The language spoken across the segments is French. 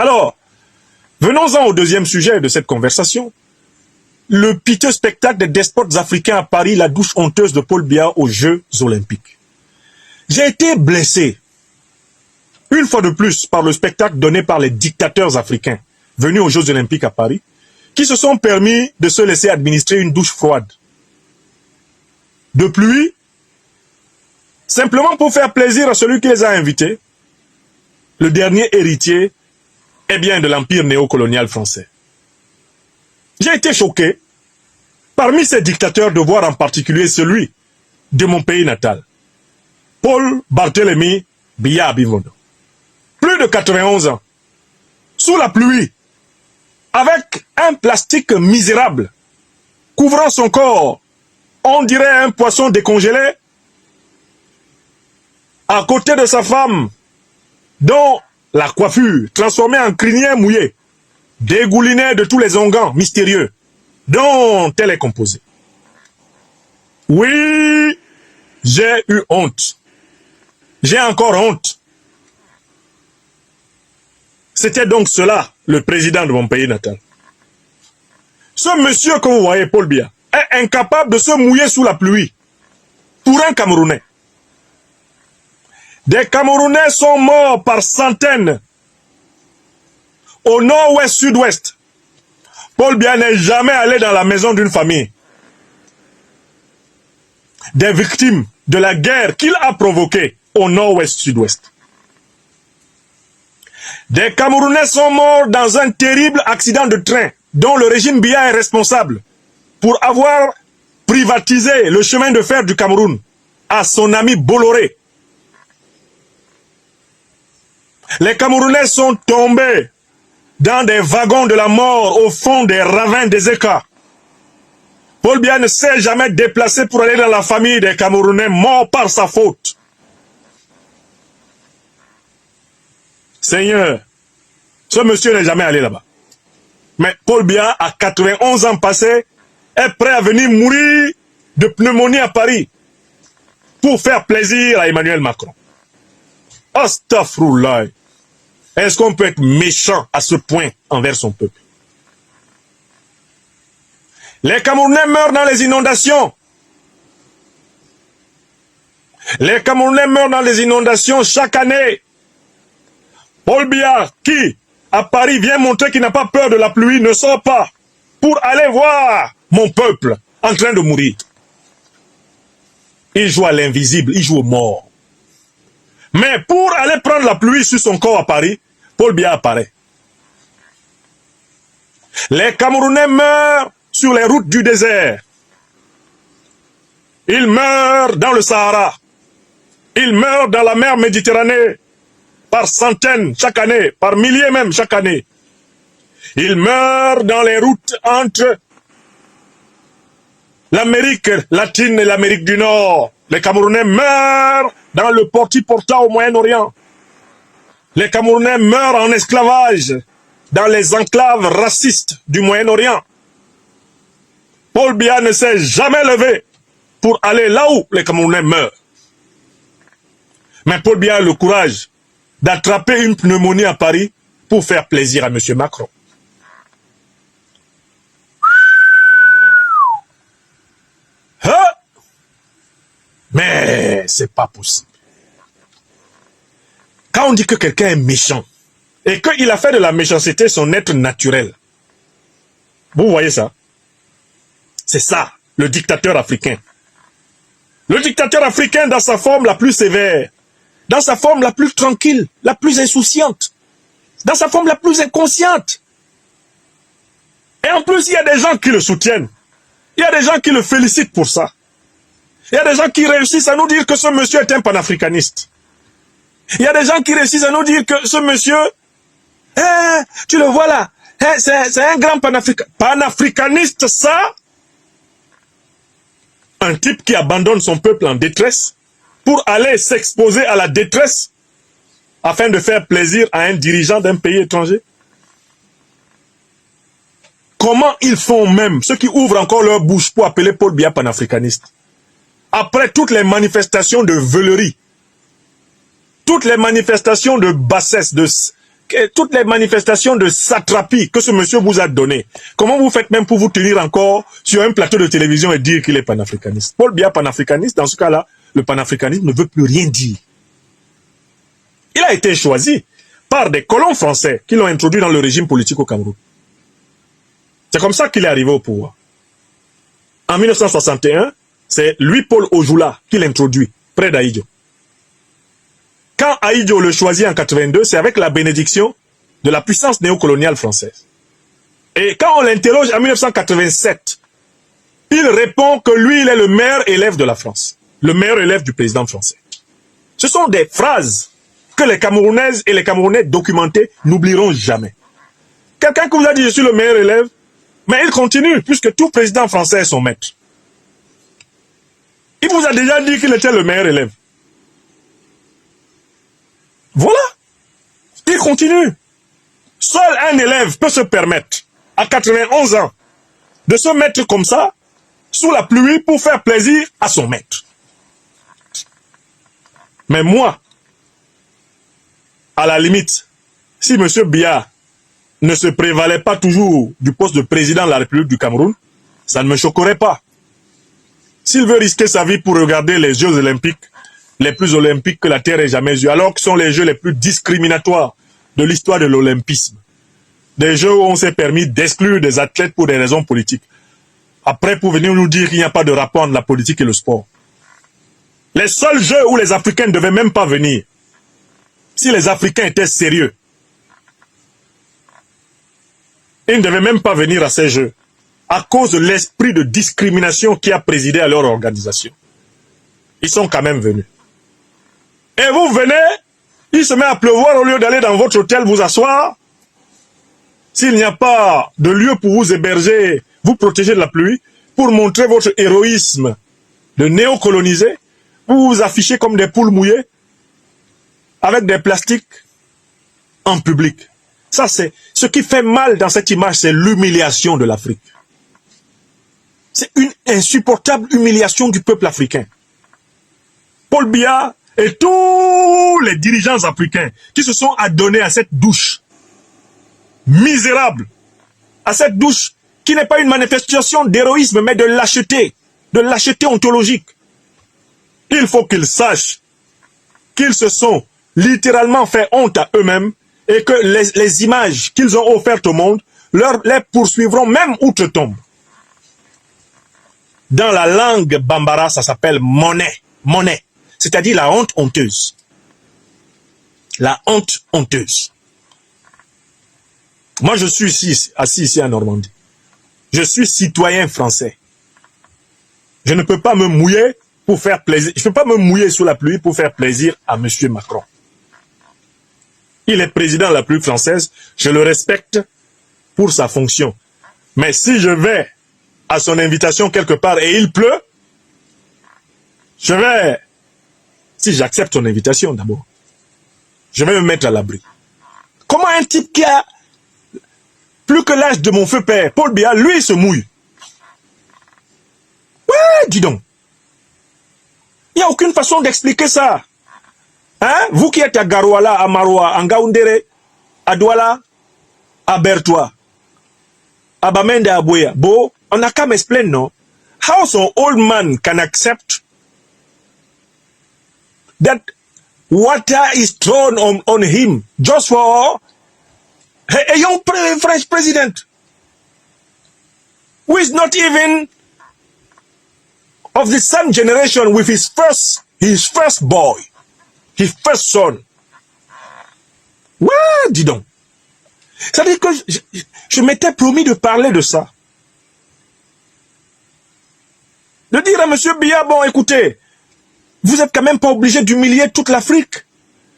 Alors, venons-en au deuxième sujet de cette conversation. Le piteux spectacle des despotes africains à Paris, la douche honteuse de Paul Biya aux Jeux Olympiques. J'ai été blessé, une fois de plus, par le spectacle donné par les dictateurs africains venus aux Jeux Olympiques à Paris, qui se sont permis de se laisser administrer une douche froide de pluie, simplement pour faire plaisir à celui qui les a invités, le dernier héritier de l'empire néocolonial français. J'ai été choqué, parmi ces dictateurs, de voir en particulier celui de mon pays natal, Paul Barthélemy Biya Abivondo. Plus de 91 ans, sous la pluie, avec un plastique misérable, couvrant son corps, on dirait un poisson décongelé, à côté de sa femme, dont la coiffure, transformée en crinière mouillée, dégoulinait de tous les onguents mystérieux dont elle est composée. Oui, j'ai eu honte. J'ai encore honte. C'était donc cela, le président de mon pays natal. Ce monsieur que vous voyez, Paul Biya, est incapable de se mouiller sous la pluie pour un Camerounais. Des Camerounais sont morts par centaines au nord-ouest, sud-ouest. Paul Biya n'est jamais allé dans la maison d'une famille. Des victimes de la guerre qu'il a provoquée au nord-ouest, sud-ouest. Des Camerounais sont morts dans un terrible accident de train dont le régime Biya est responsable pour avoir privatisé le chemin de fer du Cameroun à son ami Bolloré. Les Camerounais sont tombés dans des wagons de la mort au fond des ravins des Écarts. Paul Biya ne s'est jamais déplacé pour aller dans la famille des Camerounais morts par sa faute. Seigneur, ce monsieur n'est jamais allé là-bas. Mais Paul Biya, à 91 ans passés, est prêt à venir mourir de pneumonie à Paris pour faire plaisir à Emmanuel Macron. Astaghfirullah. Est-ce qu'on peut être méchant à ce point envers son peuple? Les Camerounais meurent dans les inondations. Les Camerounais meurent dans les inondations chaque année. Paul Biya, qui, à Paris, vient montrer qu'il n'a pas peur de la pluie, ne sort pas pour aller voir mon peuple en train de mourir. Il joue à l'invisible, il joue au mort. Mais pour aller prendre la pluie sur son corps à Paris, Paul Biya apparaît. Les Camerounais meurent sur les routes du désert. Ils meurent dans le Sahara. Ils meurent dans la mer Méditerranée. Par centaines chaque année, par milliers même chaque année. Ils meurent dans les routes entre l'Amérique latine et l'Amérique du Nord. Les Camerounais meurent dans le Porti-Porta au Moyen-Orient. Les Camerounais meurent en esclavage dans les enclaves racistes du Moyen-Orient. Paul Biya ne s'est jamais levé pour aller là où les Camerounais meurent. Mais Paul Biya a le courage d'attraper une pneumonie à Paris pour faire plaisir à M. Macron. Hein? Mais c'est pas possible. Quand on dit que quelqu'un est méchant et qu'il a fait de la méchanceté son être naturel, vous voyez ça? C'est ça, le dictateur africain. Le dictateur africain dans sa forme la plus sévère, dans sa forme la plus tranquille, la plus insouciante, dans sa forme la plus inconsciente. Et en plus, il y a des gens qui le soutiennent. Il y a des gens qui le félicitent pour ça. Il y a des gens qui réussissent à nous dire que ce monsieur est un panafricaniste. Il y a des gens qui réussissent à nous dire que ce monsieur, tu le vois là, c'est un grand panafricaniste, ça. Un type qui abandonne son peuple en détresse pour aller s'exposer à la détresse afin de faire plaisir à un dirigeant d'un pays étranger. Comment ils font même, ceux qui ouvrent encore leur bouche pour appeler Paul Biya panafricaniste, après toutes les manifestations de veulerie, toutes les manifestations de bassesse toutes les manifestations de satrapie que ce monsieur vous a données, comment vous faites même pour vous tenir encore sur un plateau de télévision et dire qu'il est panafricaniste? Paul Biya panafricaniste, dans ce cas-là, le panafricanisme ne veut plus rien dire. Il a été choisi par des colons français qui l'ont introduit dans le régime politique au Cameroun. C'est comme ça qu'il est arrivé au pouvoir. En 1961, c'est Louis-Paul Ojoula qui l'introduit près d'Ahidjo. Quand Ahidjo le choisit en 82, c'est avec la bénédiction de la puissance néocoloniale française. Et quand on l'interroge en 1987, il répond que lui, il est le meilleur élève de la France. Le meilleur élève du président français. Ce sont des phrases que les Camerounaises et les Camerounais documentés n'oublieront jamais. Quelqu'un qui vous a dit « je suis le meilleur élève », mais il continue, puisque tout président français est son maître. Il vous a déjà dit qu'il était le meilleur élève. Voilà. Il continue. Seul un élève peut se permettre, à 91 ans, de se mettre comme ça, sous la pluie, pour faire plaisir à son maître. Mais moi, à la limite, si M. Biya ne se prévalait pas toujours du poste de président de la République du Cameroun, ça ne me choquerait pas. S'il veut risquer sa vie pour regarder les Jeux olympiques, les plus olympiques que la Terre ait jamais vus, alors que ce sont les Jeux les plus discriminatoires de l'histoire de l'olympisme. Des Jeux où on s'est permis d'exclure des athlètes pour des raisons politiques. Après, pour venir nous dire qu'il n'y a pas de rapport entre la politique et le sport. Les seuls Jeux où les Africains ne devaient même pas venir, si les Africains étaient sérieux, ils ne devaient même pas venir à ces Jeux, à cause de l'esprit de discrimination qui a présidé à leur organisation. Ils sont quand même venus. Et vous venez, il se met à pleuvoir au lieu d'aller dans votre hôtel vous asseoir. S'il n'y a pas de lieu pour vous héberger, vous protéger de la pluie, pour montrer votre héroïsme de néocoloniser, vous vous affichez comme des poules mouillées, avec des plastiques en public. Ça, c'est ce qui fait mal dans cette image, c'est l'humiliation de l'Afrique. C'est une insupportable humiliation du peuple africain. Paul Biya et tous les dirigeants africains qui se sont adonnés à cette douche misérable, à cette douche qui n'est pas une manifestation d'héroïsme, mais de lâcheté ontologique. Il faut qu'ils sachent qu'ils se sont littéralement fait honte à eux-mêmes et que les images qu'ils ont offertes au monde les poursuivront même outre-tombe. Dans la langue bambara, ça s'appelle monnaie. Monnaie. C'est-à-dire la honte honteuse. La honte honteuse. Moi, je suis assis ici en Normandie. Je suis citoyen français. Je ne peux pas me mouiller pour faire plaisir. Je ne peux pas me mouiller sous la pluie pour faire plaisir à M. Macron. Il est président de la République française. Je le respecte pour sa fonction. Mais si je vais à son invitation quelque part et il pleut, je vais, si j'accepte son invitation d'abord, je vais me mettre à l'abri. Comment un type qui a plus que l'âge de mon feu père, Paul Biya, lui se mouille? Ouais, dis donc. Il n'y a aucune façon d'expliquer ça. Hein? Vous qui êtes à Garouala, à Maroua, à Ngaoundéré, à Douala, à Bertois, à Bamende, à Boya, Bo, on n'a qu'à m'expliquer, non? How some old man can accept that water is thrown on him just for a young French president who is not even of the same generation with his first boy, his first son. Ouais, dis donc. C'est-à-dire que je m'étais promis de parler de ça. De dire à M. Biya, bon, écoutez, vous n'êtes quand même pas obligé d'humilier toute l'Afrique.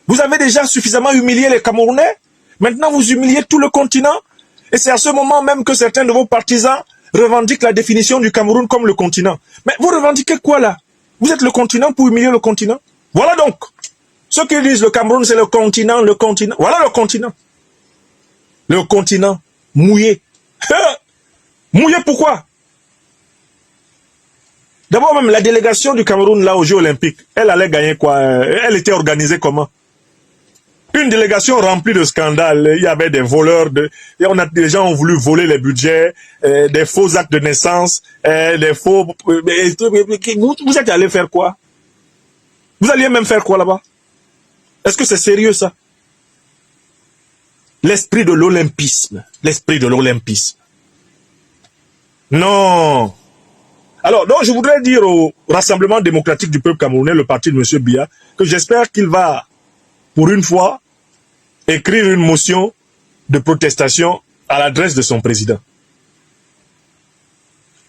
Vous avez déjà suffisamment humilié les Camerounais. Maintenant, vous humiliez tout le continent. Et c'est à ce moment même que certains de vos partisans revendiquent la définition du Cameroun comme le continent. Mais vous revendiquez quoi là? Vous êtes le continent pour humilier le continent? Voilà donc. Ceux qui disent le Cameroun c'est le continent. Voilà le continent. Le continent mouillé. Mouillé pourquoi? D'abord même la délégation du Cameroun là aux Jeux Olympiques, elle allait gagner quoi? Elle était organisée comment? Une délégation remplie de scandales. Il y avait des voleurs, des gens ont voulu voler les budgets, des faux actes de naissance, des faux... Vous êtes allé faire quoi? Vous alliez même faire quoi là-bas? Est-ce que c'est sérieux ça? L'esprit de l'olympisme. L'esprit de l'olympisme. Non. Alors, donc je voudrais dire au Rassemblement démocratique du peuple camerounais, le parti de M. Biya, que j'espère qu'il va, pour une fois, écrire une motion de protestation à l'adresse de son président.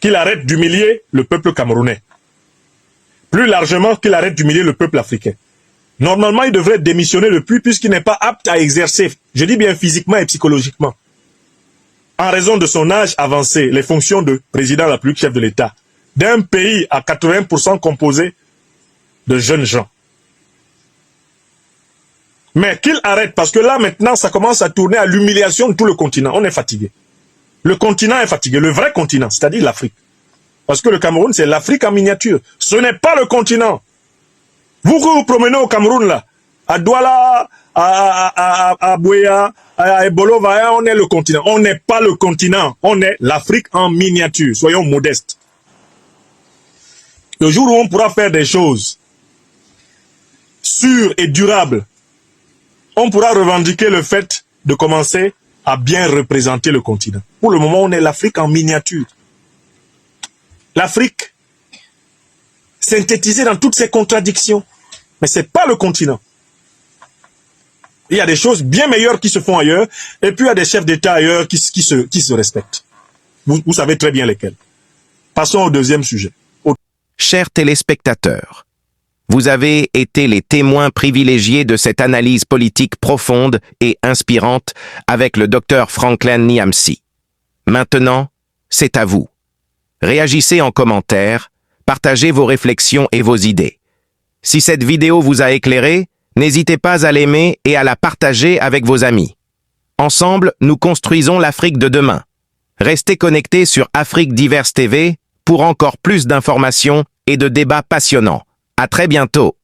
Qu'il arrête d'humilier le peuple camerounais. Plus largement, qu'il arrête d'humilier le peuple africain. Normalement, il devrait démissionner depuis, puisqu'il n'est pas apte à exercer, je dis bien physiquement et psychologiquement, en raison de son âge avancé, les fonctions de président de la République, chef de l'État, d'un pays à 80% composé de jeunes gens. Mais qu'il arrête, parce que là, maintenant, ça commence à tourner à l'humiliation de tout le continent. On est fatigué. Le continent est fatigué, le vrai continent, c'est-à-dire l'Afrique. Parce que le Cameroun, c'est l'Afrique en miniature. Ce n'est pas le continent. Vous que vous promenez au Cameroun, là, à Douala, à Bouéa, à Ebolova, on est le continent. On n'est pas le continent. On est l'Afrique en miniature. Soyons modestes. Le jour où on pourra faire des choses sûres et durables, on pourra revendiquer le fait de commencer à bien représenter le continent. Pour le moment, on est l'Afrique en miniature. L'Afrique synthétisée dans toutes ses contradictions. Mais ce n'est pas le continent. Il y a des choses bien meilleures qui se font ailleurs, et puis il y a des chefs d'État ailleurs qui se respectent. Vous savez très bien lesquels. Passons au deuxième sujet. Chers téléspectateurs, vous avez été les témoins privilégiés de cette analyse politique profonde et inspirante avec le Dr Franklin Nyamsi. Maintenant, c'est à vous. Réagissez en commentaire, partagez vos réflexions et vos idées. Si cette vidéo vous a éclairé, n'hésitez pas à l'aimer et à la partager avec vos amis. Ensemble, nous construisons l'Afrique de demain. Restez connectés sur Afrique Diverse TV pour encore plus d'informations et de débats passionnants. À très bientôt.